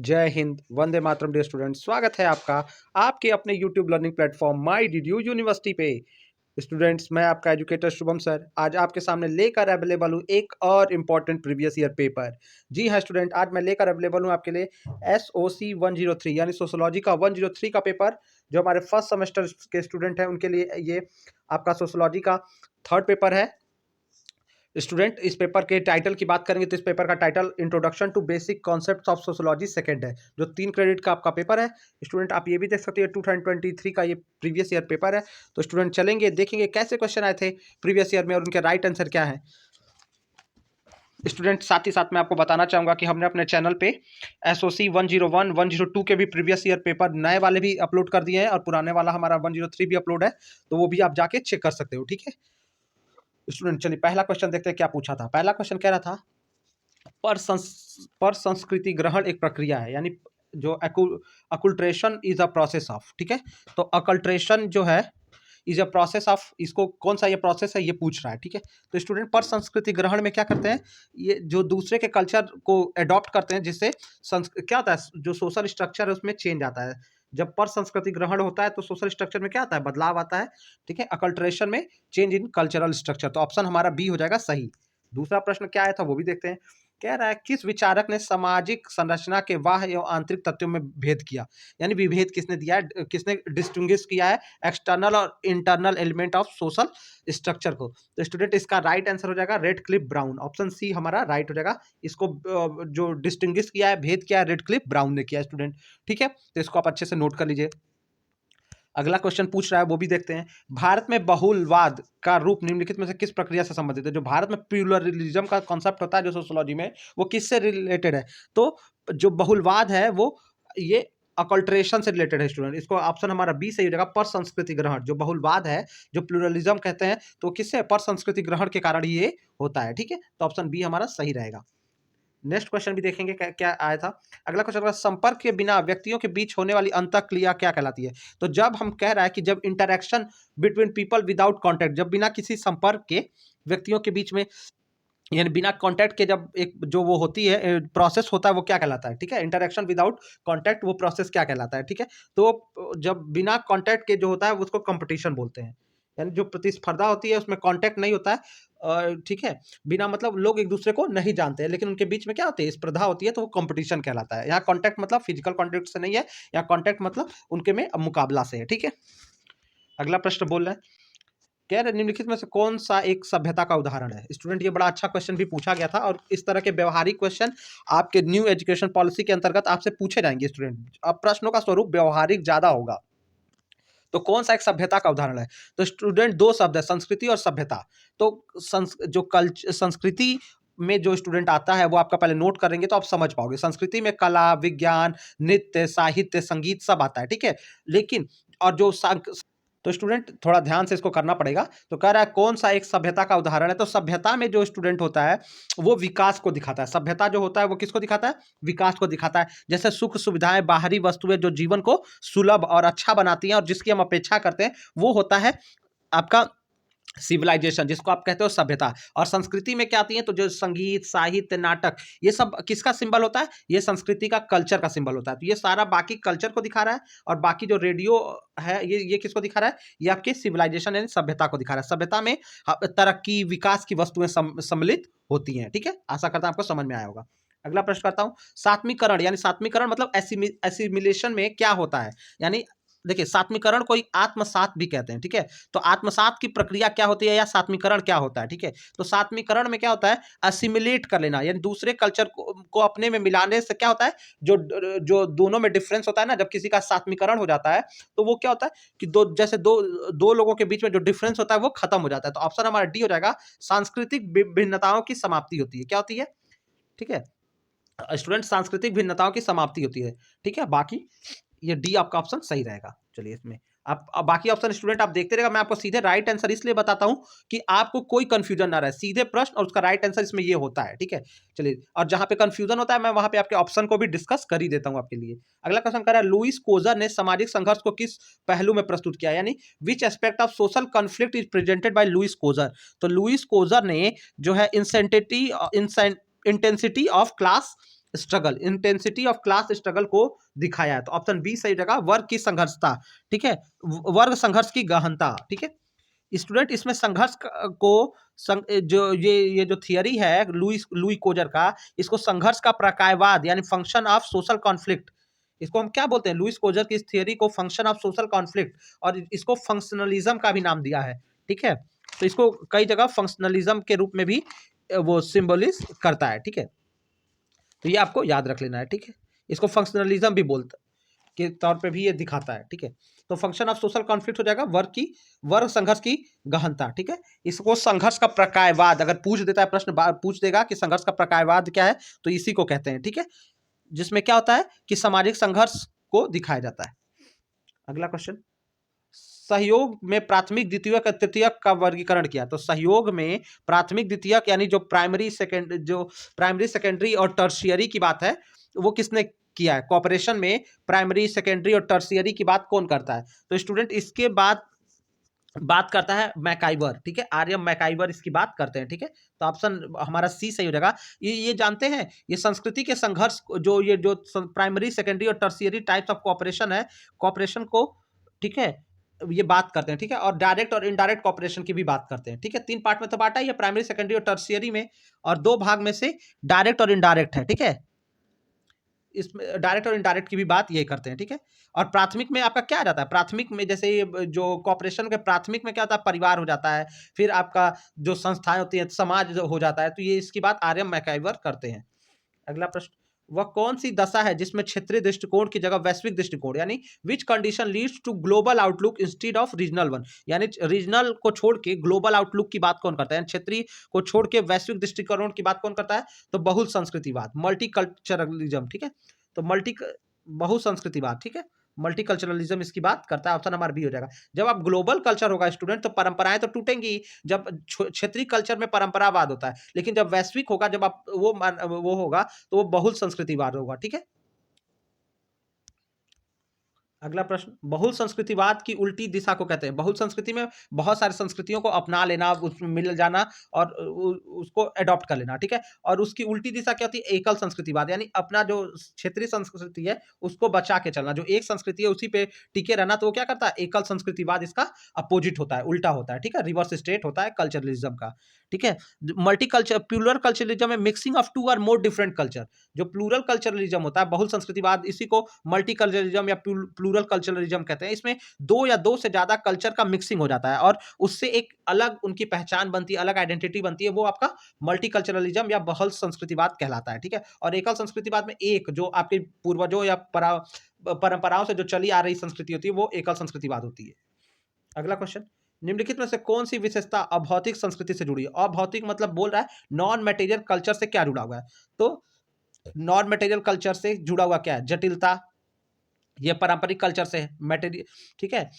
जय Hind, Vande Mataram dear student. स्वागत है आपका आपके अपने YouTube learning platform my did U university पे। स्टूडेंट्स, मैं आपका एजुकेटर शुभम सर आज आपके सामने लेकर अवेलेबल हूँ एक और इम्पॉर्टेंट प्रीवियस ईयर पेपर। जी हाँ स्टूडेंट, आज मैं लेकर अवेलेबल हूँ आपके लिए SOC 103 यानी सोशोलॉजी का 103 का पेपर। जो हमारे फर्स्ट सेमेस्टर के स्टूडेंट हैं उनके लिए ये आपका सोशोलॉजी का थर्ड पेपर है। स्टूडेंट, इस पेपर के टाइटल की बात करेंगे तो इस पेपर का title introduction to basic concepts of sociology second है, जो 3 क्रेडिट का आपका पेपर है। स्टूडेंट, आप ये भी देख सकते हैं 2023 का ये प्रीवियस ईयर पेपर है। तो स्टूडेंट चलेंगे, देखेंगे कैसे क्वेश्चन आए थे प्रीवियस ईयर में और उनके राइट आंसर क्या है। स्टूडेंट, साथ ही साथ मैं आपको बताना चाहूँगा कि हमने अपने चैनल पे SOC 101, 102 के भी प्रीवियस ईयर पेपर नए वाले भी अपलोड कर दिए हैं और पुराने वाला हमारा 103 भी अपलोड है, तो वो भी आप जाके चेक कर सकते हो। ठीक है स्टूडेंट, चलिए पहला क्वेश्चन देखते हैं क्या पूछा था। पहला क्वेश्चन कह रहा था पर संस्कृति ग्रहण एक प्रक्रिया है, यानी जो अकुल्ट्रेशन इज अ प्रोसेस ऑफ। ठीक है, तो अकल्ट्रेशन जो है इज अ प्रोसेस ऑफ, इसको कौन सा ये प्रोसेस है ये पूछ रहा है। ठीक है, तो स्टूडेंट पर संस्कृति ग्रहण में क्या करते हैं, ये जो दूसरे के कल्चर को अडॉप्ट करते हैं, जिससे क्या होता है, जो सोशल स्ट्रक्चर है उसमें चेंज आता है। जब पर संस्कृति ग्रहण होता है तो सोशल स्ट्रक्चर में क्या आता है, बदलाव आता है। ठीक है, अकल्ट्रेशन में चेंज इन कल्चरल स्ट्रक्चर, तो ऑप्शन हमारा बी हो जाएगा सही। दूसरा प्रश्न क्या आया था वो भी देखते हैं। कह रहा है किस विचारक ने सामाजिक संरचना के बाह्य एवं आंतरिक तत्वों में भेद किया, यानी विभेद किसने दिया है, किसने डिस्टिंग्विश किया है एक्सटर्नल और internal element of social structure को। तो स्टूडेंट, इसका राइट आंसर हो जाएगा रेडक्लिफ ब्राउन, ऑप्शन सी हमारा राइट हो जाएगा। इसको जो डिस्टिंग्विश किया है, भेद किया है, रेडक्लिफ ब्राउन ने किया है स्टूडेंट। ठीक है, तो इसको आप अच्छे से नोट कर लीजिए। अगला क्वेश्चन पूछ रहा है वो भी देखते हैं। भारत में बहुलवाद का रूप निम्नलिखित में से किस प्रक्रिया से संबंधित है। जो भारत में प्लूरलिज्म का कॉन्सेप्ट होता है जो सोशोलॉजी में, वो किससे रिलेटेड है, तो जो बहुलवाद है वो ये अकल्ट्रेशन से रिलेटेड है स्टूडेंट। इसको ऑप्शन हमारा बी सही हो जाएगा, पर संस्कृति ग्रहण। जो बहुलवाद है, जो प्लूरलिज्म कहते हैं, तो किससे, पर संस्कृति ग्रहण के कारण ही ये होता है। ठीक है, तो ऑप्शन बी हमारा सही रहेगा। नेक्स्ट क्वेश्चन भी देखेंगे क्या आया था। अगला क्वेश्चन, संपर्क के बिना व्यक्तियों के बीच होने वाली अंतःक्रिया क्या कहलाती है। तो जब हम कह रहा है कि जब interaction between people without contact, जब बिना किसी संपर्क के व्यक्तियों के बीच में, यानी बिना कॉन्टैक्ट के जब एक जो वो होती है प्रोसेस होता है, वो क्या कहलाता है। ठीक है, इंटरेक्शन विदाउट कॉन्टैक्ट, वो प्रोसेस क्या कहलाता है। ठीक है, तो जब बिना कॉन्टैक्ट के जो होता है उसको कंपटीशन बोलते हैं, यानी जो प्रतिस्पर्धा होती है उसमें कॉन्टैक्ट नहीं होता है। ठीक है, बिना मतलब लोग एक दूसरे को नहीं जानते हैं लेकिन उनके बीच में क्या होती है, स्पर्धा होती है, तो वो कंपटीशन कहलाता है। यहाँ कॉन्टैक्ट मतलब फिजिकल कॉन्टैक्ट से नहीं है, यहाँ कॉन्टैक्ट मतलब उनके में मुकाबला से है। ठीक है, अगला प्रश्न बोल रहा है, कह रहे निम्नलिखित में से कौन सा एक सभ्यता का उदाहरण है। स्टूडेंट, ये बड़ा अच्छा क्वेश्चन भी पूछा गया था और इस तरह के व्यवहारिक क्वेश्चन आपके न्यू एजुकेशन पॉलिसी के अंतर्गत आपसे पूछे जाएंगे स्टूडेंट। अब प्रश्नों का स्वरूप व्यवहारिक ज्यादा होगा। तो कौन सा एक सभ्यता का उदाहरण है, तो स्टूडेंट दो शब्द है, संस्कृति और सभ्यता। तो संस्कृति में जो स्टूडेंट आता है वो आपका पहले नोट करेंगे तो आप समझ पाओगे। संस्कृति में कला, विज्ञान, नृत्य, साहित्य, संगीत सब आता है। ठीक है, लेकिन और जो तो स्टूडेंट थोड़ा ध्यान से इसको करना पड़ेगा। तो कह रहा है कौन सा एक सभ्यता का उदाहरण है, तो सभ्यता में जो स्टूडेंट होता है वो विकास को दिखाता है। सभ्यता जो होता है वो किसको दिखाता है, विकास को दिखाता है। जैसे सुख सुविधाएं, बाहरी वस्तुएं जो जीवन को सुलभ और अच्छा बनाती हैं और जिसकी हम अपेक्षा करते हैं, वो होता है आपका सिविलाइजेशन, जिसको आप कहते हो सभ्यता। और संस्कृति में क्या आती है, तो जो संगीत, साहित्य, नाटक, ये सब किसका सिंबल होता है, ये संस्कृति का, कल्चर का सिंबल होता है। तो ये सारा बाकी कल्चर को दिखा रहा है और बाकी जो रेडियो है ये किसको दिखा रहा है, ये आपके सिविलाइजेशन यानी सभ्यता को दिखा रहा है। सभ्यता में तरक्की, विकास की वस्तुएं सम्मिलित होती हैं। ठीक है, आशा करता हूं आपको समझ में आया होगा। अगला प्रश्न करता हूं, सात्मीकरण, यानी सात्मीकरण मतलब एसिमिलेशन में क्या होता है। यानी देखिए, सात्मीकरण को आत्मसात भी कहते हैं। ठीक है, तो आत्मसात की प्रक्रिया क्या होती है या सात्मीकरण क्या होता है। ठीक है, तो सात्मीकरण में क्या होता है, असिमिलेट कर लेना, यानी दूसरे कल्चर को अपने में मिलाने से क्या होता है, जो जो दोनों में डिफरेंस होता है ना, जब किसी का सात्मीकरण हो जाता है तो वो क्या होता है कि दो लोगों के बीच में जो डिफरेंस होता है वो खत्म हो जाता है। तो ऑप्शन हमारा डी हो जाएगा, सांस्कृतिक भिन्नताओं की समाप्ति होती है। क्या होती है, ठीक है स्टूडेंट, सांस्कृतिक भिन्नताओं की समाप्ति होती है। ठीक है, बाकी ये डी आपका ऑप्शन सही रहेगा। चलिए, इसमें आप अब बाकी ऑप्शन स्टूडेंट आप देखते रहेगा, मैं आपको सीधे राइट आंसर इसलिए बताता हूं कि आपको कोई कंफ्यूजन ना रहे। सीधे प्रश्न और उसका राइट आंसर इसमें ये होता है। ठीक है, चलिए, और जहां पे कंफ्यूजन होता है मैं वहां पे आपके ऑप्शन को भी डिस्कस कर ही देता हूं आपके लिए। अगला क्वेश्चन कर रहा है, लुईस कोजर ने सामाजिक संघर्ष को किस पहलू में प्रस्तुत किया, यानी which aspect of social conflict is presented by Lewis Coser. तो लुईस कोजर ने जो है intensity of class struggle, intensity of class struggle को दिखाया है। तो ऑप्शन बी सही जगह, वर्ग की संघर्षता, ठीक है, वर्ग संघर्ष की गहनता, ठीक है। स्टूडेंट इसमें संघर्ष को जो ये जो थियरी है लुई कोजर का, इसको संघर्ष का प्रकायवाद यानी फंक्शन ऑफ सोशल कॉन्फ्लिक्ट, इसको हम क्या बोलते हैं, लुइस कोजर की इस थियरी को फंक्शन ऑफ सोशल कॉन्फ्लिक्ट, और इसको फंक्शनलिज्म का भी नाम दिया है, ठीक है। तो इसको कई जगह फंक्शनलिज्म के रूप में भी वो सिंबलिज करता है, ठीक है। तो ये आपको याद रख लेना है, ठीक है। इसको फंक्शनलिज्म भी बोलता के तौर पे भी ये दिखाता है, ठीक है। तो फंक्शन ऑफ सोशल कॉन्फ्लिक्ट हो जाएगा वर्ग संघर्ष की गहनता, ठीक है। इसको संघर्ष का प्रकायवाद अगर पूछ देता है, प्रश्न पूछ देगा कि संघर्ष का प्रकायवाद क्या है, तो इसी को कहते हैं, ठीक है, जिसमें क्या होता है कि सामाजिक संघर्ष को दिखाया जाता है। अगला क्वेश्चन, सहयोग में प्राथमिक द्वितीयक तृतीयक का वर्गीकरण किया। तो सहयोग में प्राथमिक द्वितीयक यानी जो प्राइमरी सेकेंडरी और टर्शियरी की बात है, वो किसने किया है? कॉपरेशन में प्राइमरी सेकेंडरी और टर्शियरी की बात कौन करता है? तो स्टूडेंट इसके बाद बात करता है मैकाइवर, ठीक है, आर्यम मैकाइवर इसकी बात करते हैं, ठीक है। तो ऑप्शन हमारा सी सही हो जाएगा। ये जानते हैं, ये संस्कृति के संघर्ष जो प्राइमरी सेकेंडरी और टर्शियरी टाइप्स ऑफ कॉपरेशन है, कॉपरेशन को, ठीक है, ये बात करते हैं, ठीक है। और डायरेक्ट और इनडायरेक्ट कॉपरेशन की भी बात करते हैं, ठीक है। 3 पार्ट में तो बांटा ही है, प्राइमरी सेकेंडरी और टर्शियरी में, और 2 भाग में से डायरेक्ट और इनडायरेक्ट है, ठीक है। इसमें डायरेक्ट और इनडायरेक्ट की भी बात ये करते हैं, ठीक है। और प्राथमिक में आपका क्या आ जाता है? प्राथमिक में जैसे जो कॉपरेशन के प्राथमिक में क्या होता है, परिवार हो जाता है, फिर आपका जो संस्थाएं होती हैं, समाज हो जाता है। तो ये इसकी बात आर्यम मैकाइवर करते हैं। अगला प्रश्न, वह कौन सी दशा है जिसमें क्षेत्रीय दृष्टिकोण की जगह वैश्विक दृष्टिकोण, यानी which condition leads to global outlook instead of regional one, यानी रीजनल को छोड़ के ग्लोबल आउटलुक की बात कौन करता है, क्षेत्रीय को छोड़ के वैश्विक दृष्टिकोण की बात कौन करता है? तो बहु संस्कृतिवाद, मल्टीकल्चरलिज्म, ठीक है। तो बहुसंस्कृतिवाद, ठीक है, मल्टीकल्चरलिज्म इसकी बात करता है। ऑप्शन नंबर बी हो जाएगा। जब आप ग्लोबल कल्चर होगा स्टूडेंट, तो परंपराएं तो टूटेंगी। जब क्षेत्रीय कल्चर में परंपरावाद होता है, लेकिन जब वैश्विक होगा, जब आप वो होगा, तो वो बहुल संस्कृतिवाद होगा, ठीक है। अगला प्रश्न, बहुल संस्कृतिवाद की उल्टी दिशा को कहते हैं। बहुल संस्कृति में बहुत सारी संस्कृतियों को अपना लेना, उसमें मिल जाना और उसको अडॉप्ट कर लेना, ठीक है। और उसकी उल्टी दिशा क्या होती है? एकल संस्कृतिवाद, यानी अपना जो क्षेत्रीय संस्कृति है उसको बचा के चलना, जो एक संस्कृति है उसी पे टिके रहना। तो वो क्या करता है? एकल संस्कृतिवाद इसका अपोजिट होता है, उल्टा होता है, ठीक है, रिवर्स स्टेट होता है कल्चरलिज्म का, ठीक है। मल्टी कल्चर प्लूरल कल्चरलिज्म में मिक्सिंग ऑफ 2 और मोर डिफरेंट कल्चर। जो प्लूरल कल्चरलिज्म होता है, बहुल संस्कृतिवाद, इसी को मल्टी कल्चरलिज्म या प्लूरल कल्चरलिज्म कहते हैं। इसमें 2 या 2 से ज्यादा कल्चर का मिक्सिंग हो जाता है और उससे एक अलग उनकी पहचान बनती है, अलग आइडेंटिटी बनती है, वो आपका मल्टी कल्चरलिज्म या बहुल संस्कृतिवाद कहलाता है, ठीक है। और एकल संस्कृतिवाद में एक जो आपके पूर्वजों या परंपराओं से जो चली आ रही संस्कृति होती है, वो एकल संस्कृतिवाद होती है। अगला क्वेश्चन, निम्नलिखित में से कौन सी विशेषता अभौतिक संस्कृति से जुड़ी है? अभौतिक मतलब बोल रहा है नॉन मटेरियल कल्चर से क्या जुड़ा हुआ है? तो नॉन मटेरियल कल्चर से जुड़ा हुआ क्या है? जटिलता, ये पारंपरिक कल्चर से है, मटेरियल, ठीक है।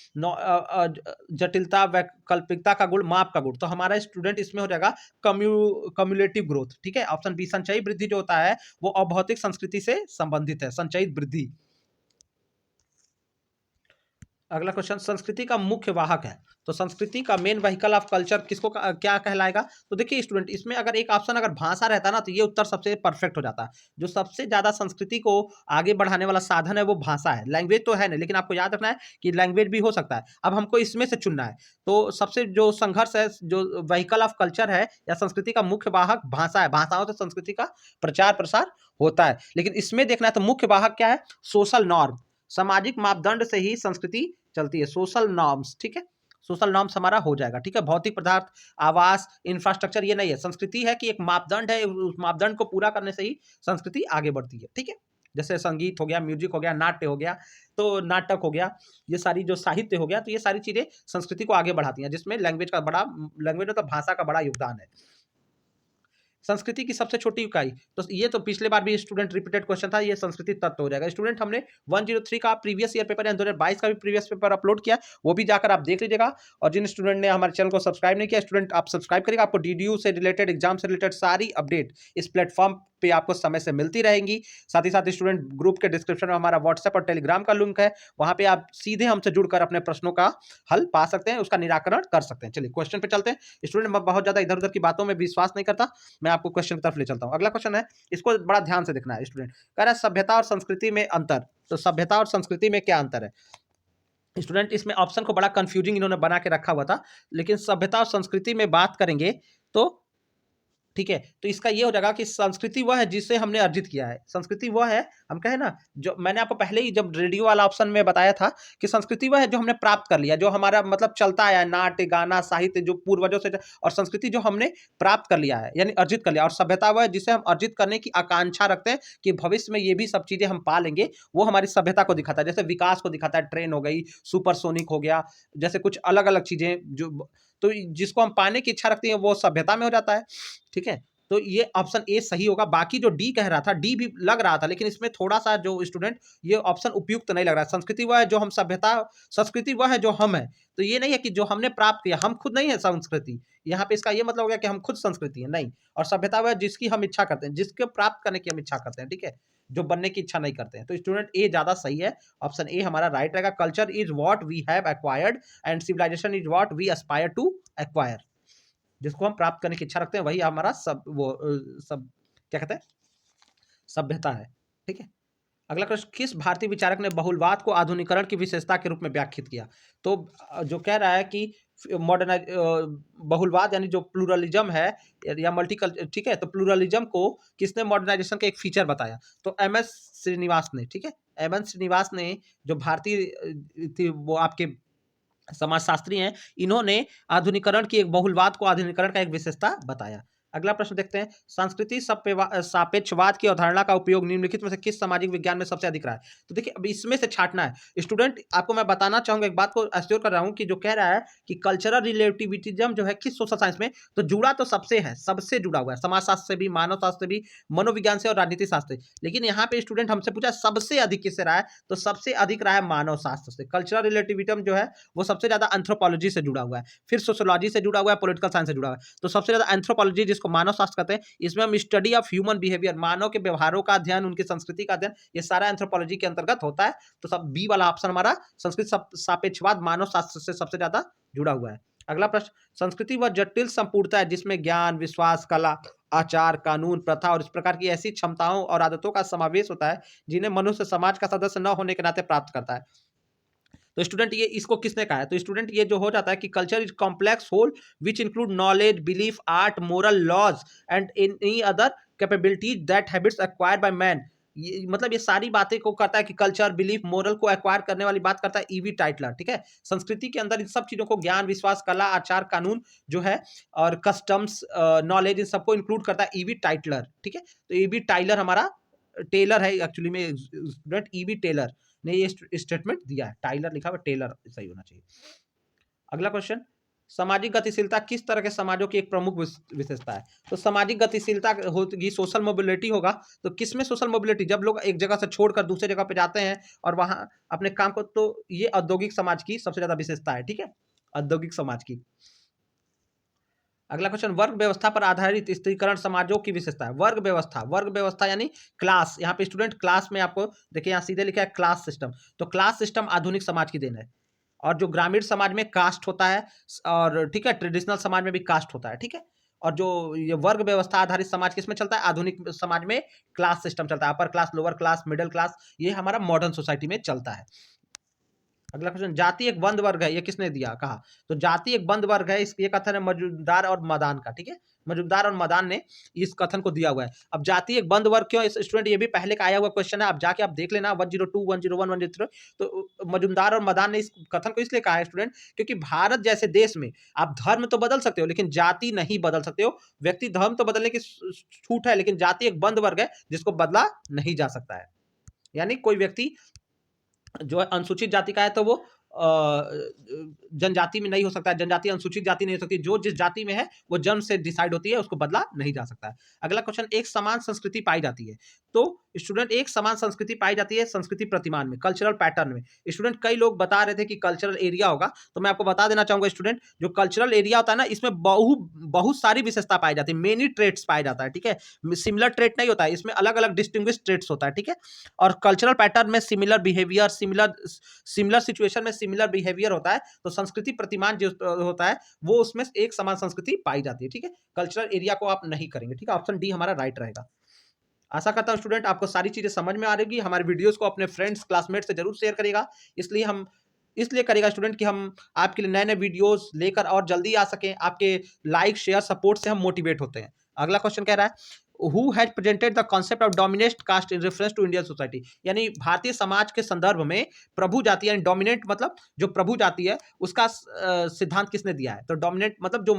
जटिलता, वैकल्पिकता का गुण, माप का गुण। तो हमारा स्टूडेंट इसमें हो जाएगा कम्युलेटिव ग्रोथ, ठीक है। ऑप्शन बी, संचयी वृद्धि जो होता है वो अभौतिक संस्कृति से संबंधित है, संचयी वृद्धि। अगला क्वेश्चन, संस्कृति का मुख्य वाहक है। तो संस्कृति का मेन व्हीकल ऑफ कल्चर किसको क्या कहलाएगा? तो देखिए स्टूडेंट, इसमें अगर एक ऑप्शन अगर भाषा रहता ना, तो ये उत्तर सबसे परफेक्ट हो जाता है। जो सबसे ज्यादा संस्कृति को आगे बढ़ाने वाला साधन है वो भाषा है। लैंग्वेज तो है नहीं, लेकिन आपको याद रखना है कि लैंग्वेज भी हो सकता है। अब हमको इसमें से चुनना है। तो सबसे जो संघर्ष है, जो व्हीकल ऑफ कल्चर है या संस्कृति का मुख्य वाहक भाषा है। भाषाओं से संस्कृति का प्रचार प्रसार होता है। लेकिन इसमें देखना है तो मुख्य वाहक क्या है? सोशल नॉर्म, सामाजिक मापदंड से ही संस्कृति चलती है, सोशल नॉर्म्स, ठीक है। सोशल नॉर्म्स हमारा हो जाएगा, ठीक है। भौतिक पदार्थ, आवास, इंफ्रास्ट्रक्चर ये नहीं है। संस्कृति है कि एक मापदंड है, उस मापदंड को पूरा करने से ही संस्कृति आगे बढ़ती है, ठीक है। जैसे संगीत हो गया, म्यूजिक हो गया, नाट्य हो गया, तो नाटक हो गया, ये सारी जो साहित्य हो गया, तो ये सारी चीजें संस्कृति को आगे बढ़ाती हैं, जिसमें लैंग्वेज मतलब भाषा का बड़ा योगदान है। संस्कृति की सबसे छोटी इकाई, तो ये तो पिछले बार भी स्टूडेंट रिपीटेड क्वेश्चन था, ये संस्कृति तत्व हो जाएगा। स्टूडेंट हमने 103 का प्रीवियस ईयर पेपर यानी 2022 का भी प्रीवियस पेपर अपलोड किया, वो भी जाकर आप देख लीजिएगा। और जिन स्टूडेंट ने हमारे चैनल को सब्सक्राइब नहीं किया, स्टूडेंट आप सब्सक्राइब करिएगा। आपको DDU से रिलेटेड, एग्जाम से रिलेटेड सारी अपडेट इस प्लेटफॉर्म पे आपको समय से मिलती रहेंगी। साथ ही साथ स्टूडेंट ग्रुप के डिस्क्रिप्शन में हमारा व्हाट्सएप और टेलीग्राम का लिंक है, वहाँ पे आप सीधे हमसे जुड़कर अपने प्रश्नों का हल पा सकते हैं, उसका निराकरण कर सकते हैं। चलिए क्वेश्चन पे चलते हैं। स्टूडेंट मैं बहुत ज़्यादा इधर-उधर की बातों में विश्वास नहीं करता, मैं आपको क्वेश्चन की तरफ ले चलता हूँ। अगला क्वेश्चन है, इसको बड़ा ध्यान से देखना है स्टूडेंट। कह रहा है सभ्यता और संस्कृति में अंतर। तो सभ्यता और संस्कृति में क्या अंतर है? स्टूडेंट इसमें ऑप्शन को बड़ा कंफ्यूजिंग इन्होंने बना के रखा हुआ था, लेकिन सभ्यता और संस्कृति में बात करेंगे तो ठीक है, तो इसका ये हो जाएगा कि संस्कृति वह है जिसे हमने अर्जित किया है। संस्कृति वह है, हम कहें ना, जो मैंने आपको पहले ही जब रेडियो वाला ऑप्शन में बताया था कि संस्कृति वह है जो हमने प्राप्त कर लिया, जो हमारा मतलब चलता आया है, नाट्य, गाना, साहित्य जो पूर्वजों से, और संस्कृति जो हमने प्राप्त कर लिया है यानी अर्जित कर लिया, और सभ्यता वह है जिसे हम अर्जित करने की आकांक्षा रखते हैं कि भविष्य में ये भी सब चीजें हम पा लेंगे, वो हमारी सभ्यता को दिखाता है। जैसे विकास को दिखाता है, ट्रेन हो गई, सुपरसोनिक हो गया, जैसे कुछ अलग अलग चीजें जो, तो जिसको हम पाने की इच्छा रखते हैं वो सभ्यता में हो जाता है। ठीक है, तो ये ऑप्शन ए सही होगा। बाकी जो डी कह रहा था, डी भी लग रहा था, लेकिन इसमें थोड़ा सा जो स्टूडेंट ये ऑप्शन उपयुक्त नहीं लग रहा है। संस्कृति वह है जो हम सभ्यता, संस्कृति वह है जो हम है, तो ये नहीं है कि जो हमने प्राप्त किया, हम खुद नहीं है संस्कृति। यहाँ पे इसका ये मतलब हो गया कि हम खुद संस्कृति है, नहीं। और सभ्यता वह जिसकी हम इच्छा करते हैं, जिसके प्राप्त करने की हम इच्छा करते हैं, ठीक है, जो बनने की इच्छा नहीं करते हैं। तो स्टूडेंट ए ज्यादा सही है, ऑप्शन ए हमारा राइट रहेगा। Culture is what we have acquired and civilization is what we aspire to acquire. जिसको हम प्राप्त करने की इच्छा रखते हैं वही हमारा सब क्या कहते हैं, सभ्यता है। ठीक है, अगला प्रश्न, किस भारतीय विचारक ने बहुलवाद को आधुनिकरण की विशेषता के रूप में व्याख्यात किया? तो जो कह रहा है कि मॉडर्नाइज बहुलवाद यानी जो प्लूरलिज्म है या मल्टीकल्चर, ठीक है, तो प्लूरलिज्म को किसने मॉडर्नाइजेशन का एक फीचर बताया? तो एम एस श्रीनिवास ने। ठीक है, एम एस श्रीनिवास ने, जो भारतीय थी, वो आपके समाजशास्त्री हैं, इन्होंने आधुनिकरण की एक बहुलवाद को आधुनिकरण का एक विशेषता बताया। अगला प्रश्न देखते हैं, संस्कृति सापेक्षवाद की अवधारणा का उपयोग निम्नलिखित में से किस सामाजिक विज्ञान में सबसे अधिक रहा है? तो देखिए अब इसमें से छांटना है स्टूडेंट। आपको मैं बताना चाहूंगा, एक बात को एश्योर कर रहा हूं कि जो कह रहा है कि कल्चरल रिलेटिविज्म जो है किस सोशल साइंस में, तो जुड़ा तो सबसे है, सबसे जुड़ा हुआ है, समाजशास्त्र से भी, मानव शास्त्र से भी, मनोविज्ञान से और राजनीति शास्त्र से। लेकिन यहाँ पे स्टूडेंट हमसे पूछा सबसे अधिक किससे रहा है, तो सबसे अधिक रहा है मानव शास्त्र से। कल्चरल रिलेटिविज्म जो है वो सबसे ज्यादा एंथ्रोपोलॉजी से जुड़ा हुआ है, फिर सोशियोलॉजी से जुड़ा हुआ है, पॉलिटिकल साइंस से जुड़ा हुआ है। तो सबसे ज्यादा एंथ्रोपोलॉजी, जिसको मानव शास्त्र कहते हैं, इसमें हम स्टडी ऑफ ह्यूमन बिहेवियर, मानव के व्यवहारों का अध्ययन, उनकी संस्कृति का अध्ययन, ये सारा एंथ्रोपोलॉजी के अंतर्गत होता है। तो सब बी वाला ऑप्शन हमारा, संस्कृति सापेक्षवाद मानव शास्त्र से सबसे ज्यादा जुड़ा हुआ है। अगला प्रश्न, संस्कृति वह जटिल संपूर्णता है जिसमें ज्ञान, विश्वास, कला, आचार, कानून, प्रथा और इस प्रकार की ऐसी क्षमताओं और आदतों का समावेश होता है जिन्हें मनुष्य समाज का सदस्य न होने के नाते प्राप्त करता है। तो स्टूडेंट ये इसको किसने कहा है? तो स्टूडेंट ये जो हो जाता है कि culture is complex whole which include knowledge, belief, art, moral laws and any other capabilities that habits acquired by man. ये मतलब ये सारी बातें को करता है कि कल्चर, बिलीफ, मोरल को एक्वायर करने वाली बात करता है ईवी टाइटलर। ठीक है, संस्कृति के अंदर इन सब चीजों को, ज्ञान, विश्वास, कला, आचार, कानून जो है, और कस्टम्स, नॉलेज, इन सबको इंक्लूड करता है ईवी टाइटलर। ठीक है, तो ईवी टाइलर हमारा टेलर है एक्चुअली में, स्टूडेंट ईवी टेलर ने ये स्टेटमेंट दिया है। टाइलर लिखा हुआ, टेलर सही होना चाहिए। अगला क्वेश्चन, सामाजिक गतिशीलता किस तरह के समाजों की एक प्रमुख विशेषता है? तो सामाजिक गतिशीलता होगी, सोशल मोबिलिटी होगा। तो किसमें सोशल मोबिलिटी? जब लोग एक जगह से छोड़कर दूसरे जगह पे जाते हैं और वहां अपने काम को, तो ये औद्योगिक समाज की सबसे ज्यादा विशेषता है। ठीक है, औद्योगिक समाज की। अगला क्वेश्चन, वर्ग व्यवस्था पर आधारित स्त्रीकरण समाजों की विशेषता है। वर्ग व्यवस्था, वर्ग व्यवस्था यानी क्लास। यहाँ पे स्टूडेंट क्लास में आपको देखिए, यहाँ सीधे लिखा है क्लास सिस्टम। तो क्लास सिस्टम आधुनिक समाज की देन है। और जो ग्रामीण समाज में कास्ट होता है, और ठीक है, ट्रेडिशनल समाज में भी कास्ट होता है। ठीक है, और जो ये वर्ग व्यवस्था आधारित समाज किसमें चलता है? आधुनिक समाज में क्लास सिस्टम चलता है। Upper class, lower class, middle class, ये हमारा मॉडर्न सोसाइटी में चलता है। अगला क्वेश्चन, जाति एक बंद वर्ग है, ये किसने दिया कहा? तो जाति एक बंद वर्ग है, इस ये कथन है मजूमदार और मदान का। ठीक है, मजूमदार और मदान ने इस कथन को दिया हुआ है। अब जाति एक बंद वर्ग क्यों? इस स्टूडेंट ये भी पहले का आया हुआ क्वेश्चन है, आप जाके आप देख लेना 102, 101, 103। तो मजूमदार और मदान ने इस कथन को इसलिए कहा है स्टूडेंट, क्योंकि भारत जैसे देश में आप धर्म तो बदल सकते हो लेकिन जाति नहीं बदल सकते हो। व्यक्ति धर्म तो बदलने की छूट है, लेकिन जाति एक बंद वर्ग है जिसको बदला नहीं जा सकता है। यानी कोई व्यक्ति जो है अनुसूचित जाति का है तो वो जनजाति में नहीं हो सकता है, जनजाति अनुसूचित जाति नहीं हो सकती। जो जिस जाति में है वो जन्म से डिसाइड होती है, उसको बदला नहीं जा सकता है। अगला क्वेश्चन, एक समान संस्कृति पाई जाती है। तो स्टूडेंट एक समान संस्कृति पाई जाती है संस्कृति प्रतिमान में, कल्चरल पैटर्न में। स्टूडेंट कई लोग बता रहे थे कि कल्चरल एरिया होगा, तो मैं आपको बता देना चाहूंगा स्टूडेंट, जो कल्चरल एरिया होता है ना, इसमें बहुत सारी विशेषता पाई जाती है, मेनी ट्रेट्स पाया जाता है, ठीक है। सिमिलर ट्रेट नहीं होता है, इसमें अलग अलग डिस्टिंग्विश ट्रेट्स होता है, ठीक है। और कल्चरल पैटर्न में सिमिलर बिहेवियर, सिमिलर सिचुएशन में सिमिलर बिहेवियर होता है। तो संस्कृति प्रतिमान जो होता है वो उसमें एक समान संस्कृति पाई जाती है, ठीक है। कल्चरल एरिया को आप नहीं करेंगे, ठीक है। ऑप्शन डी हमारा राइट रहेगा। आशा करता हूं स्टूडेंट आपको सारी चीजें समझ में आ रही होगी। हमारे वीडियोस को अपने फ्रेंड्स क्लासमेट से जरूर शेयर करेगा, इसलिए करेगा स्टूडेंट कि हम आपके लिए नए नए वीडियोस लेकर और जल्दी आ सकें। आपके लाइक शेयर सपोर्ट से हम मोटिवेट होते हैं। अगला क्वेश्चन कह रहा है who has presented the concept of dominate caste in reference to Indian society, यानी भारतीय समाज के संदर्भ में प्रभु जाति, यानी डोमिनेट मतलब जो प्रभु जाति है उसका सिद्धांत किसने दिया है। तो डोमिनेट मतलब जो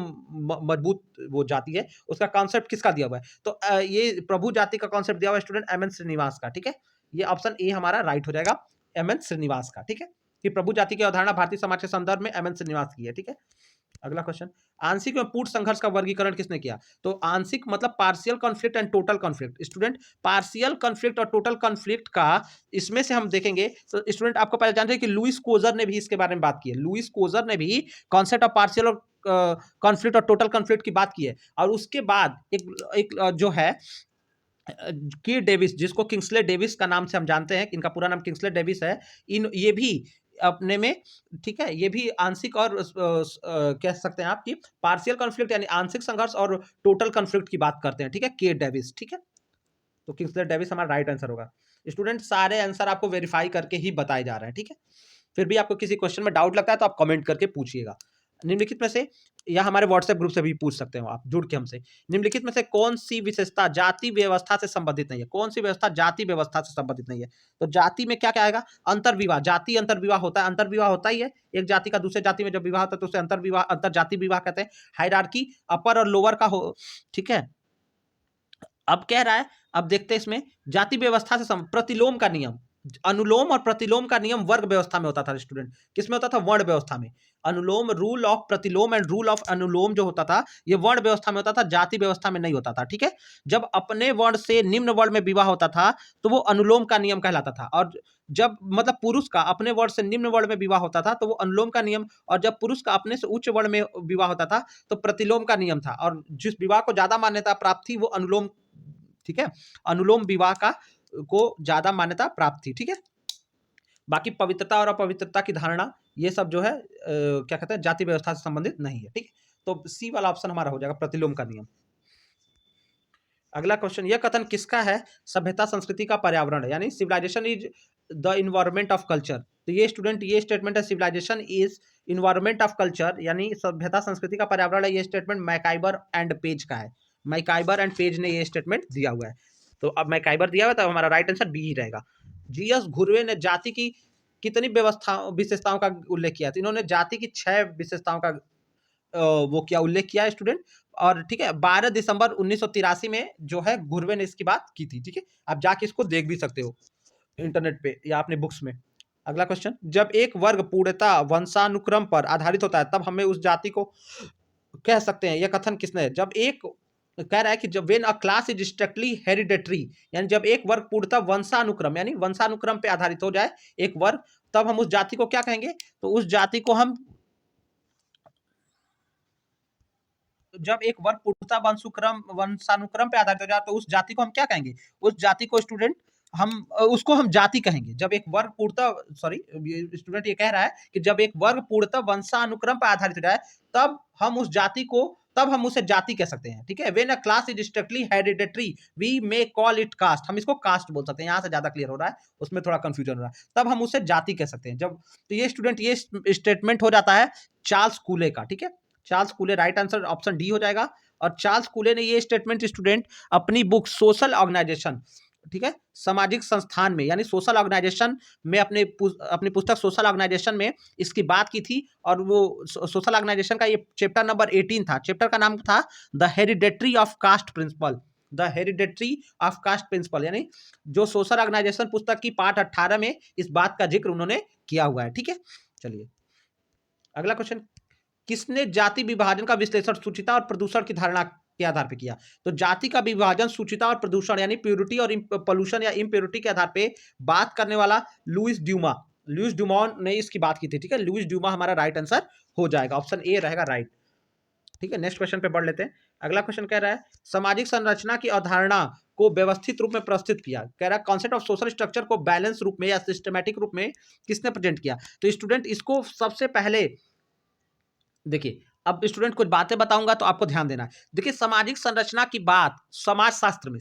मजबूत वो जाति है उसका कॉन्सेप्ट किसका दिया हुआ है। तो ये प्रभु जाति का कॉन्सेप्ट दिया हुआ है स्टूडेंट एम एन श्रीनिवास का, ठीक है। ये ऑप्शन ए हमारा राइट हो जाएगा, एम एन श्रीनिवास का, ठीक है। कि प्रभु जाति की अवधारणा भारतीय समाज के संदर्भ में एम एन श्रीनिवास की है, ठीक है। अगला क्वेश्चन, आंशिक एवं पूर्ण संघर्ष का वर्गीकरण किसने किया। तो आंशिक मतलब partial conflict and total conflict. Student partial conflict और टोटल कॉन्फ्लिक्ट का इसमें से हम देखेंगे तो स्टूडेंट आपको पहले जानते हैं कि लुईस कोजर ने भी इसके बारे में बात की है। लुईस कोजर ने भी कॉन्सेप्ट ऑफ पार्शियल और कॉन्फ्लिक्ट और टोटल कॉन्फ्लिक्ट की बात की है। और उसके बाद एक जो है की डेविस, जिसको किंग्सले डेविस का नाम से हम जानते हैं, इनका पूरा नाम किंग्सले डेविस है, ये भी अपने में, ठीक है, ये भी आंशिक और कह सकते हैं आप कि पार्शियल कॉन्फ्लिक्ट यानी आंशिक संघर्ष और टोटल कॉन्फ्लिक्ट की बात करते हैं, ठीक है, के डेविस, ठीक है। तो किंग्सले डेविस हमारा राइट आंसर होगा। स्टूडेंट सारे आंसर आपको वेरीफाई करके ही बताए जा रहे हैं, ठीक है। फिर भी आपको किसी क्वेश्चन में डाउट लगता है तो आप कमेंट करके पूछिएगा। निम्नलिखित में से, या हमारे व्हाट्सएप ग्रुप से भी पूछ सकते हो आप जुड़ के हमसे, निम्नलिखित में से कौन सी विशेषता जाति व्यवस्था से संबंधित नहीं है। कौन सी व्यवस्था जाति व्यवस्था से संबंधित नहीं है। तो जाति में क्या क्या आएगा, अंतर्विवाह, जाति अंतर्विवाह होता है, अंतर्विवाह होता ही है, एक जाति का दूसरे जाति में जब विवाह होता है तो उसे अंतर्विवाह, अंतर जाति विवाह कहते हैं। हायरार्की अपर और लोअर का हो, ठीक है। अब कह रहा है, अब देखते हैं इसमें जाति व्यवस्था से प्रतिलोम का नियम, अनुलोम और प्रतिलोम का नियम वर्ग व्यवस्था में होता था स्टूडेंट, किसमें होता था, वर्ण व्यवस्था में। अनुलोम, रूल ऑफ प्रतिलोम एंड रूल ऑफ अनुलोम जो होता था ये वर्ण व्यवस्था में होता था, जाति व्यवस्था में नहीं होता था, ठीक है। जब अपने वर्ण से निम्न वर्ण में विवाह होता था तो वो अनुलोम का नियम कहलाता था, और जब मतलब पुरुष का अपने वर्ण से निम्न वर्ण में विवाह होता था तो वो अनुलोम का नियम, और जब पुरुष का अपने से उच्च वर्ण में विवाह होता था तो प्रतिलोम का नियम था। और जिस विवाह को ज्यादा मान्यता प्राप्त थी वो अनुलोम, ठीक है, अनुलोम विवाह का को ज्यादा मान्यता प्राप्त थी, ठीक है। बाकी पवित्रता और अपवित्रता की धारणा ये सब जो है क्या कहते हैं, जाति व्यवस्था से संबंधित नहीं है, ठीक है। तो सी वाला ऑप्शन हमारा हो जाएगा, प्रतिलोम का नियम। अगला क्वेश्चन, यह कथन किसका है, सभ्यता संस्कृति का पर्यावरण है, यानी civilization is the environment of culture. तो ये स्टूडेंट ये स्टेटमेंट है, civilization is environment of culture, यानी सभ्यता संस्कृति का पर्यावरण है। ये स्टेटमेंट मैकाइबर एंड पेज का है, मैकाइबर एंड पेज ने ये स्टेटमेंट दिया हुआ है। तो अब मैकाइबर दिया हुआ है तो हमारा राइट आंसर बी ही रहेगा। जीएस घुर्वे ने जाति की कितनी विशेषताओं का उल्लेख किया था। इन्होंने जाति की 6 विशेषताओं का वो क्या उल्लेख किया है स्टूडेंट, और ठीक है 12 दिसंबर 1983 में जो है घुर्वे ने इसकी बात की थी, ठीक है। आप जाके इसको देख भी सकते हो इंटरनेट पे या अपने बुक्स में। अगला क्वेश्चन, जब एक वर्ग पूर्णतः वंशानुक्रम पर आधारित होता है तब हमें उस जाति को कह सकते हैं, यह कथन किसने है। जब एक कह रहा है कि जब when a class is strictly hereditary, यानी जब एक वर्ग पूर्णतः वंशानुक्रम यानी वंशानुक्रम पे आधारित हो जाए एक वर्ग, तब हम उस जाति को क्या कहेंगे। तो उस जाति को हम, जब एक वर्ग पूर्णतः वंशानुक्रम पे आधारित हो जाए तो उस जाति को हम क्या कहेंगे, उस जाति को स्टूडेंट हम जाति कहेंगे। जब एक वर्ग पूर्णतः स्टूडेंट ये कह रहा है कि जब एक वर्ग पूर्णतः वंशानुक्रम पर आधारित हो जाए तब हम उसे जाति कह सकते हैं, ठीक है। When a class is strictly hereditary we may call it caste, हम इसको कास्ट बोल सकते हैं। यहां से ज्यादा क्लियर हो रहा है, उसमें थोड़ा कंफ्यूजन हो रहा है, तब हम उसे जाति कह सकते हैं। जब तो ये स्टूडेंट ये स्टेटमेंट हो जाता है चार्ल्स कूले का, ठीक है। Charles कूले, right answer option D हो जाएगा। और चार्ल्स कूले ने ये स्टेटमेंट स्टूडेंट अपनी बुक सोशल ऑर्गेनाइजेशन, ठीक है, सामाजिक संस्थान में, यानी सोशल ऑर्गेनाइजेशन में अपनी पुस्तक सोशल ऑर्गेनाइजेशन में इसकी बात की थी। और वो सोशल ऑर्गेनाइजेशन का ये चैप्टर नंबर 18 था, चैप्टर का नाम था the hereditary of caste principle, the hereditary of caste principle, यानी जो सोशल ऑर्गेनाइजेशन पुस्तक की पार्ट 18 में इस बात का जिक्र उन्होंने किया हुआ है, ठीक है। चलिए अगला क्वेश्चन, किसने जाति विभाजन का विश्लेषण, सूचिता और प्रदूषण की धारणा के आधार पे किया। तो जाति का विभाजन सूचिता और प्रदूषण यानी प्योरिटी और पोल्यूशन या इम्प्योरिटी के आधार पे बात करने वाला लुइस ड्यूमॉन ने इसकी बात की थी, ठीक है। लुइस ड्यूमा हमारा राइट आंसर हो जाएगा, ऑप्शन ए रहेगा राइट, ठीक है। नेक्स्ट क्वेश्चन पे बढ़ लेते हैं। अगला क्वेश्चन कह रहा है सामाजिक संरचना की अवधारणा को व्यवस्थित रूप में प्रस्तुत किया। कह रहा है कॉन्सेप्ट ऑफ सोशल स्ट्रक्चर को बैलेंस रूप में या सिस्टमैटिक रूप में किसने प्रेजेंट किया। तो स्टूडेंट इसको सबसे पहले देखिए, अब स्टूडेंट कुछ बातें बताऊंगा तो आपको ध्यान देना है। देखिए, सामाजिक संरचना की बात समाजशास्त्र में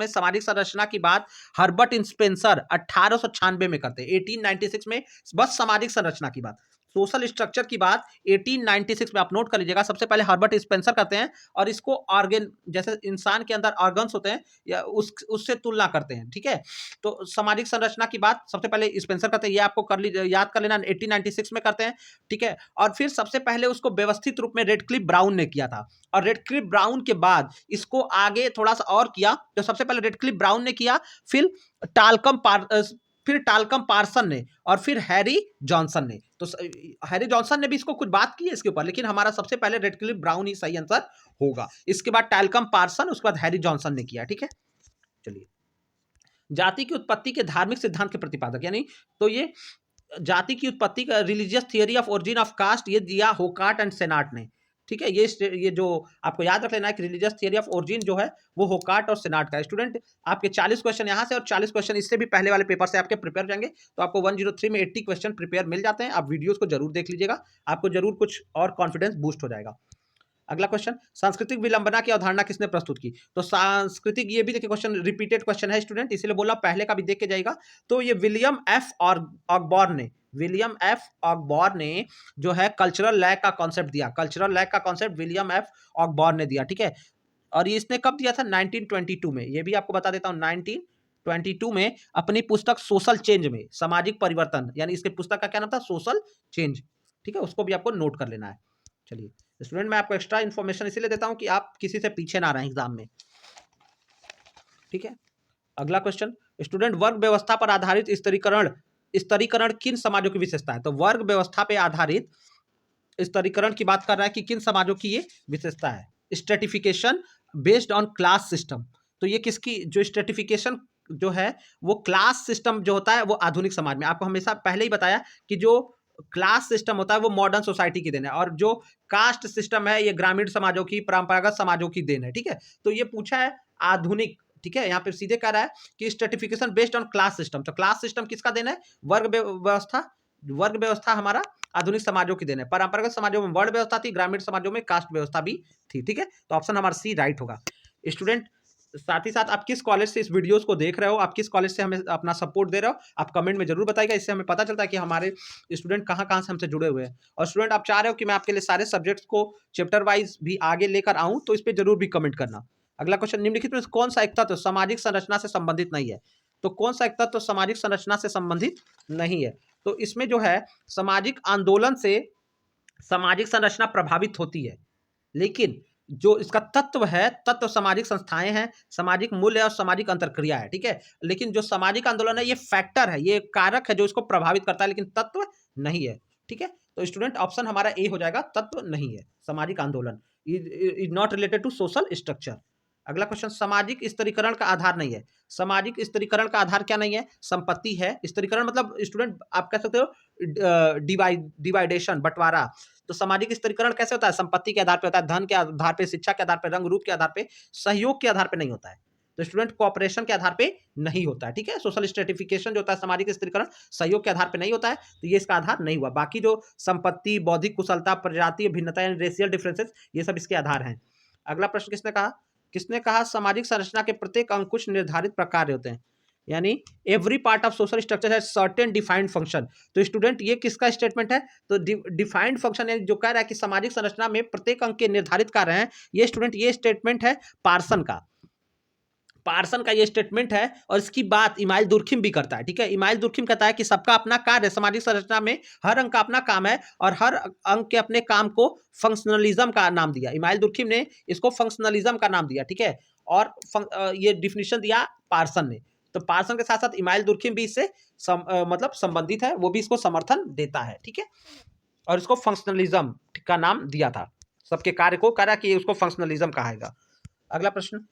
सामाजिक संरचना की बात हर्बर्ट स्पेंसर 1896 में करते हैं, 1896 में बस सामाजिक संरचना की बात। सोशल स्ट्रक्चर की बात 1896 में आप नोट कर लीजिएगा, सबसे पहले हर्बर्ट स्पेंसर करते हैं और इसको ऑर्गन, जैसे इंसान के अंदर ऑर्गन्स होते हैं या उससे तुलना करते हैं, ठीक है। तो सामाजिक संरचना की बात सबसे पहले स्पेंसर करते हैं, ये आपको कर लीजिए, याद कर लेना, 1896 में करते हैं, ठीक है। और फिर सबसे पहले उसको व्यवस्थित रूप में रेडक्लिफ ब्राउन ने किया था, और रेडक्लिफ ब्राउन के बाद इसको आगे थोड़ा सा और किया। तो सबसे पहले रेडक्लिफ ब्राउन ने किया, फिर टालकम पार्सन ने, और फिर हैरी जॉनसन ने। तो हैरी जॉनसन ने भी इसको कुछ बात की है इसके ऊपर, लेकिन हमारा सबसे पहले रेडक्लिफ ब्राउन ही सही आंसर होगा। इसके बाद टालकम पार्सन, उसके बाद हैरी जॉनसन ने किया, ठीक है। चलिए, जाति की उत्पत्ति के धार्मिक सिद्धांत के प्रतिपादक, यानी तो ये जाति की उत्पत्ति का religious theory of origin of caste ये दिया होकार्ट एंड सेनाट ने, ठीक है। ये जो आपको याद रख लेना है कि रिलीजियस थियरी ऑफ ओरिजिन जो है वो होकार्ट और सेनाट का है। स्टूडेंट, आपके 40 क्वेश्चन यहाँ से और 40 क्वेश्चन इससे भी पहले वाले पेपर से आपके प्रिपेयर हो जाएंगे। तो आपको 103 में 80 क्वेश्चन प्रिपेयर मिल जाते हैं। आप वीडियोस को जरूर देख लीजिएगा, आपको जरूर कुछ और कॉन्फिडेंस बूस्ट हो जाएगा। अगला क्वेश्चन, सांस्कृतिक विलंबना की अवधारणा किसने प्रस्तुत की। तो सांस्कृतिक, ये भी देखिए क्वेश्चन रिपीटेड क्वेश्चन है स्टूडेंट, इसलिए बोला पहले का भी देख के जाएगा। तो ये विलियम एफ ऑगबॉर्न ने जो है कल्चरल लैग का कॉन्सेप्ट दिया। कल्चरल लैग का कॉन्सेप्ट विलियम एफ ऑगबॉर्न ने दिया, ठीक है। और ये इसने कब दिया था, 1922 में। ये भी आपको बता देता हूँ, 1922 में अपनी पुस्तक सोशल चेंज में, सामाजिक परिवर्तन, यानी इसके पुस्तक का क्या नाम था, सोशल चेंज, ठीक है। उसको भी आपको नोट कर लेना है। चलिए स्टूडेंट, मैं आपको एक्स्ट्रा इन्फॉर्मेशन इसीलिए देता हूं कि आप किसी से पीछे ना रहें एग्जाम में, ठीक है। अगला क्वेश्चन, स्टूडेंट, वर्ग व्यवस्था पर आधारित स्तरीकरण किन समाजों की विशेषता है। तो वर्ग व्यवस्था पे आधारित स्तरीकरण की बात कर रहा है कि किन समाजों की ये विशेषता है। Stratification based on class system, तो ये किसकी, जो स्ट्रेटिफिकेशन जो है वो क्लास सिस्टम जो होता है वो आधुनिक समाज में, आपको हमेशा पहले ही बताया कि जो क्लास सिस्टम होता है वो मॉडर्न सोसाइटी की देन है, और जो कास्ट सिस्टम है ये ग्रामीण समाजों की, परंपरागत समाजों की देन है, ठीक है। तो ये पूछा है आधुनिक, ठीक है। यहाँ पे सीधे कह रहा है कि stratification based on class system, तो क्लास सिस्टम किसका देन है, वर्ग व्यवस्था हमारा आधुनिक समाजों की देन है। परंपरागत समाजों में वर्ण व्यवस्था थी, ग्रामीण समाजों में कास्ट व्यवस्था भी थी, ठीक है। तो ऑप्शन हमारा सी राइट होगा। स्टूडेंट, साथ ही साथ आप किस कॉलेज से इस वीडियोस को देख रहे हो, आप किस कॉलेज से हमें अपना सपोर्ट दे रहे हो, आप कमेंट में जरूर बताइएगा। इससे हमें पता चलता है कि हमारे स्टूडेंट कहाँ कहाँ से हमसे जुड़े हुए हैं। और स्टूडेंट, आप चाह रहे हो कि मैं आपके लिए सारे सब्जेक्ट्स को चैप्टर वाइज भी आगे लेकर आऊँ, तो इस पर जरूर भी कमेंट करना। अगला क्वेश्चन, निम्नलिखित में कौन सा एक तत्व सामाजिक संरचना से संबंधित नहीं है। तो कौन सा एक तत्व सामाजिक संरचना से संबंधित नहीं है। तो इसमें जो है सामाजिक आंदोलन से सामाजिक संरचना प्रभावित होती है, लेकिन जो इसका तत्व है, तत्व सामाजिक संस्थाएं हैं, सामाजिक मूल्य और सामाजिक अंतरक्रिया है, ठीक है। लेकिन जो सामाजिक आंदोलन है ये फैक्टर है, ये कारक है जो इसको प्रभावित करता है, लेकिन तत्व नहीं है, ठीक है। तो स्टूडेंट, ऑप्शन हमारा ए हो जाएगा, तत्व नहीं है। सामाजिक आंदोलन is not related to social structure. अगला क्वेश्चन, सामाजिक स्तरीकरण का आधार नहीं है। सामाजिक स्तरीकरण का आधार क्या नहीं है, संपत्ति है। स्तरीकरण मतलब स्टूडेंट आप कह सकते हो डिवाइडेशन, बंटवारा। तो सामाजिक स्तरीकरण कैसे होता है, संपत्ति के आधार पे होता है, धन के आधार पे, शिक्षा के आधार पे, रंग रूप के आधार पे, सहयोग के आधार पे नहीं होता है। तो स्टूडेंट, कोऑपरेशन के आधार पे नहीं होता है, ठीक है। सोशल स्ट्रेटिफिकेशन जो होता है, सामाजिक स्तरीकरण सहयोग के आधार पे नहीं होता है, तो ये इसका आधार नहीं हुआ। बाकी जो संपत्ति, बौद्धिक कुशलता, प्रजातीय भिन्नता, रेशियल डिफरेंसेस, ये सब इसके आधार हैं। अगला प्रश्न किसने कहा सामाजिक संरचना के प्रत्येक अंग कुछ निर्धारित प्रकार होते हैं, यानी every part of social structure है सर्टेन डिफाइंड फंक्शन। तो स्टूडेंट, ये किसका स्टेटमेंट है, तो डिफाइंड फंक्शन जो कह रहा है कि सामाजिक संरचना में प्रत्येक अंग के निर्धारित कार्य हैं, ये स्टूडेंट ये स्टेटमेंट है पार्सन का ये स्टेटमेंट है। और इसकी बात इमाइल दुर्खिम भी करता है, ठीक है। इमाइल दुर्खिम कहता है कि सबका अपना कार्य है, सामाजिक संरचना में हर अंग का अपना काम है, और हर अंग के अपने काम को फंक्शनलिज्म का नाम दिया। इमाइल दुर्खिम ने इसको फंक्शनलिज्म का नाम दिया, ठीक है। और ये डिफिनेशन दिया पार्सन ने। तो पार्सन के साथ साथ इमाइल दुर्खिम भी इससे मतलब संबंधित है, वो भी इसको समर्थन देता है, ठीक है। और इसको फंक्शनलिज्म का नाम दिया था। सबके कार्य को करा कि उसको फंक्शनलिज्म कहाएगा। अगला प्रश्न,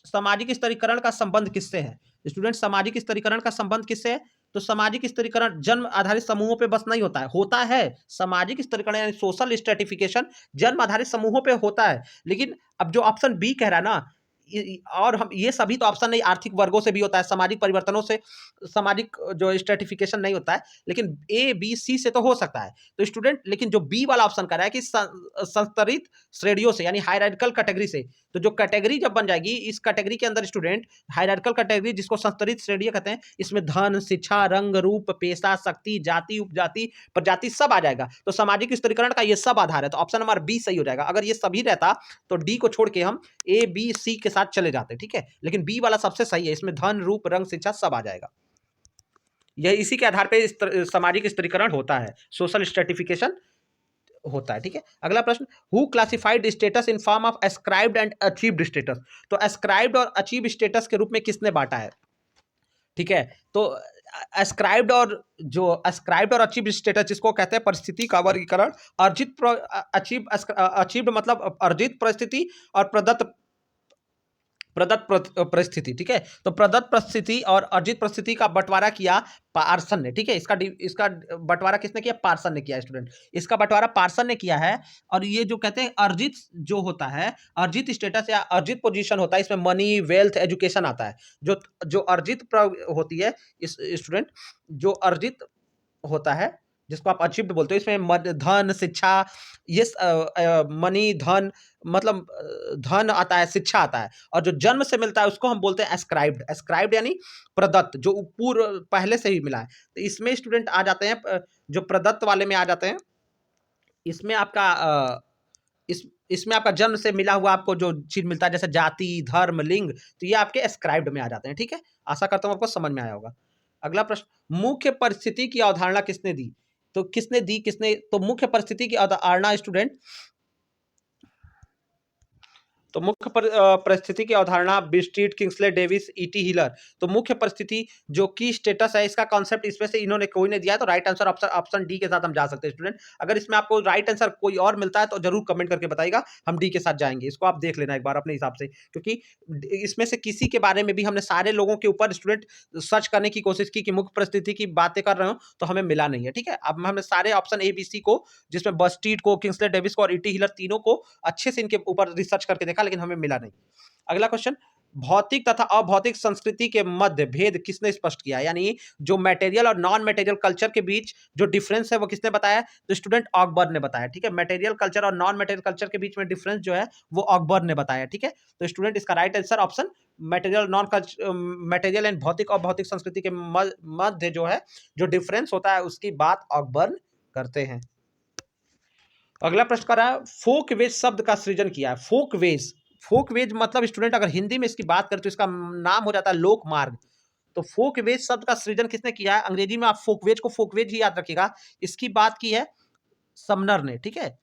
सामाजिक स्तरीकरण का संबंध किससे है? स्टूडेंट, सामाजिक स्तरीकरण का संबंध किससे है? तो सामाजिक स्तरीकरण जन्म आधारित समूहों पे बस नहीं होता है सामाजिक स्तरीकरण यानी सोशल स्ट्रेटिफिकेशन जन्म आधारित समूहों पे होता है। लेकिन अब जो ऑप्शन बी कह रहा है ना, और हम ये सभी तो ऑप्शन नहीं, आर्थिक वर्गों से भी होता है, सामाजिक परिवर्तनों से सामाजिक जो स्ट्रेटिफिकेशन नहीं होता है, लेकिन ए बी सी से तो हो सकता है। तो स्टूडेंट, लेकिन जो बी वाला ऑप्शन कर रहा है कि संस्तरित श्रेणियों से यानी हायरार्किकल कैटेगरी से, तो जो कैटेगरी जब बन जाएगी इस कैटेगरी के अंदर स्टूडेंट, हायरार्किकल कैटेगरी जिसको संस्तरित श्रेणियां कहते हैं, इसमें धन, शिक्षा, रंग, रूप, पेशा, शक्ति, जाति, उपजाति, प्रजाति सब आ जाएगा। तो सामाजिक स्तरीकरण का ये सब आधार है, तो ऑप्शन नंबर बी सही हो जाएगा। अगर ये सभी रहता तो डी को छोड़ के हम ए बी सी के साथ चले जाते, ठीक है, लेकिन बी वाला सबसे सही है, इसमें धन, रूप, रंग, शिक्षा सब आ जाएगा। यह इसी के आधार पे सामाजिक स्तरीकरण होता है, सोशल स्ट्रेटिफिकेशन होता है, ठीक है। अगला प्रश्न, who classified status in form of ascribed and achieved status? तो एस्क्राइब्ड और अचीव स्टेटस के रूप में किसने बांटा है? ठीक है, तो एस्क्राइब्ड और अचीव स्टेटस जिसको कहते हैं परिस्थिति का वर्गीकरण, अचीव्ड मतलब अर्जित परिस्थिति और प्रदत्त परिस्थिति, ठीक है। तो प्रदत्त परिस्थिति और अर्जित परिस्थिति का बंटवारा किया पार्सन ने, ठीक है। इसका बंटवारा किसने किया? पार्सन ने किया स्टूडेंट, इसका बंटवारा पार्सन ने किया है। और ये जो कहते हैं अर्जित जो होता है, अर्जित स्टेटस या अर्जित पोजीशन होता है, इसमें मनी, वेल्थ, एजुकेशन आता है। जो अर्जित होती है इस स्टूडेंट, जो अर्जित होता है जिसको आप अचीव्ड बोलते हो, इसमें धन, शिक्षा, ये मनी, धन मतलब धन आता है, शिक्षा आता है, और जो जन्म से मिलता है उसको हम बोलते हैं एस्क्राइब्ड। एस्क्राइब्ड यानी प्रदत्त, जो पूर्व पहले से ही मिला है। तो इसमें स्टूडेंट आ जाते हैं, जो प्रदत्त वाले में आ जाते हैं, इसमें आपका इसमें आपका जन्म से मिला हुआ आपको जो चीज मिलता है, जैसे जाति, धर्म, लिंग, तो ये आपके एस्क्राइब्ड में आ जाते हैं, ठीक है। आशा करता हूँ आपको समझ में आया होगा। अगला प्रश्न, मुख्य परिस्थिति की अवधारणा किसने दी? तो मुख्य परिस्थिति की अवधारणा स्टूडेंट, तो मुख्य परिस्थिति की अवधारणा बिस्ट्रीट, किंग्सले डेविस, ईटी हिलर। तो मुख्य परिस्थिति जो की स्टेटस है, इसका कॉन्सेप्ट इसमें से इन्होंने कोई ने दिया है, तो राइट आंसर ऑप्शन डी के साथ हम जा सकते हैं स्टूडेंट। अगर इसमें आपको राइट आंसर कोई और मिलता है तो जरूर कमेंट करके बताइएगा, हम डी के साथ जाएंगे। इसको आप देख लेना एक बार अपने हिसाब से, क्योंकि इसमें से किसी के बारे में भी हमने सारे लोगों के ऊपर स्टूडेंट सर्च करने की कोशिश की कि मुख्य परिस्थिति की बातें कर रहे हो, तो हमें मिला नहीं है, ठीक है। अब हमने सारे ऑप्शन ए बी सी को, जिसमें बस्ट्रीट को, किंग्सले डेविस को और ईटी हिलर, तीनों को अच्छे से इनके ऊपर रिसर्च करके देखा, लेकिन हमें मिला नहीं। अगला क्वेश्चन, भौतिक तथा अभौतिक संस्कृति के मध्य भेद किसने स्पष्ट किया? यानी जो मटेरियल और नॉन मटेरियल कल्चर के बीच जो डिफरेंस है वो किसने बताया? तो स्टूडेंट अकबर ने बताया, ठीक है। मटेरियल कल्चर और नॉन मटेरियल कल्चर के बीच में डिफरेंस जो है वो अकबर ने बताया, ठीक है। तो स्टूडेंट इसका right answer option material and भौतिक और भौतिक संस्कृति के मध्य जो है जो डिफरेंस होता है उसकी बात अकबर करते हैं। अगला प्रश्न कर रहा है, फोकवेज शब्द का सृजन किया है। फोकवेज मतलब स्टूडेंट अगर हिंदी में इसकी बात करें तो इसका नाम हो जाता है लोक मार्ग। तो फोकवेज शब्द का सृजन किसने किया है? अंग्रेजी में आप फोकवेज को फोकवेज ही याद रखिएगा। इसकी बात की है समनर ने, ठीक है।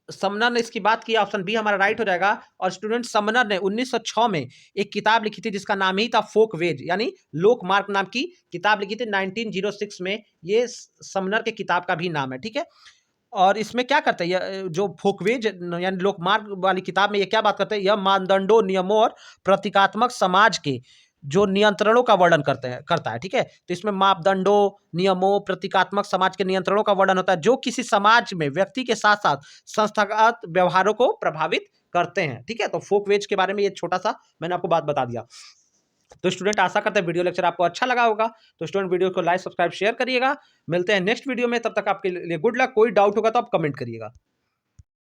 समनर ने इसकी बात की, ऑप्शन बी हमारा राइट हो जाएगा। और स्टूडेंट समनर ने 1906 में एक किताब लिखी थी जिसका नाम ही था फोकवेज यानी लोकमार्ग नाम की किताब लिखी थी 1906 में। ये समनर के किताब का भी नाम है, ठीक है। और इसमें क्या करते हैं, यह जो फोकवेज यानी लोकमार्ग वाली किताब में ये क्या बात करते हैं, यह मानदंडों, नियमों और प्रतीकात्मक समाज के जो नियंत्रणों का वर्णन करता है, ठीक है। तो इसमें मापदंडों, नियमों, प्रतीकात्मक समाज के नियंत्रणों का वर्णन होता है जो किसी समाज में व्यक्ति के साथ साथ संस्थागत व्यवहारों को प्रभावित करते हैं, ठीक है। तो फोकवेज के बारे में ये छोटा सा मैंने आपको बात बता दिया। तो स्टूडेंट आशा करते हैं वीडियो लेक्चर आपको अच्छा लगा होगा। तो स्टूडेंट वीडियो को लाइक, सब्सक्राइब, शेयर करिएगा। मिलते हैं नेक्स्ट वीडियो में, तब तक आपके लिए गुड लक। कोई डाउट होगा तो आप कमेंट करिएगा।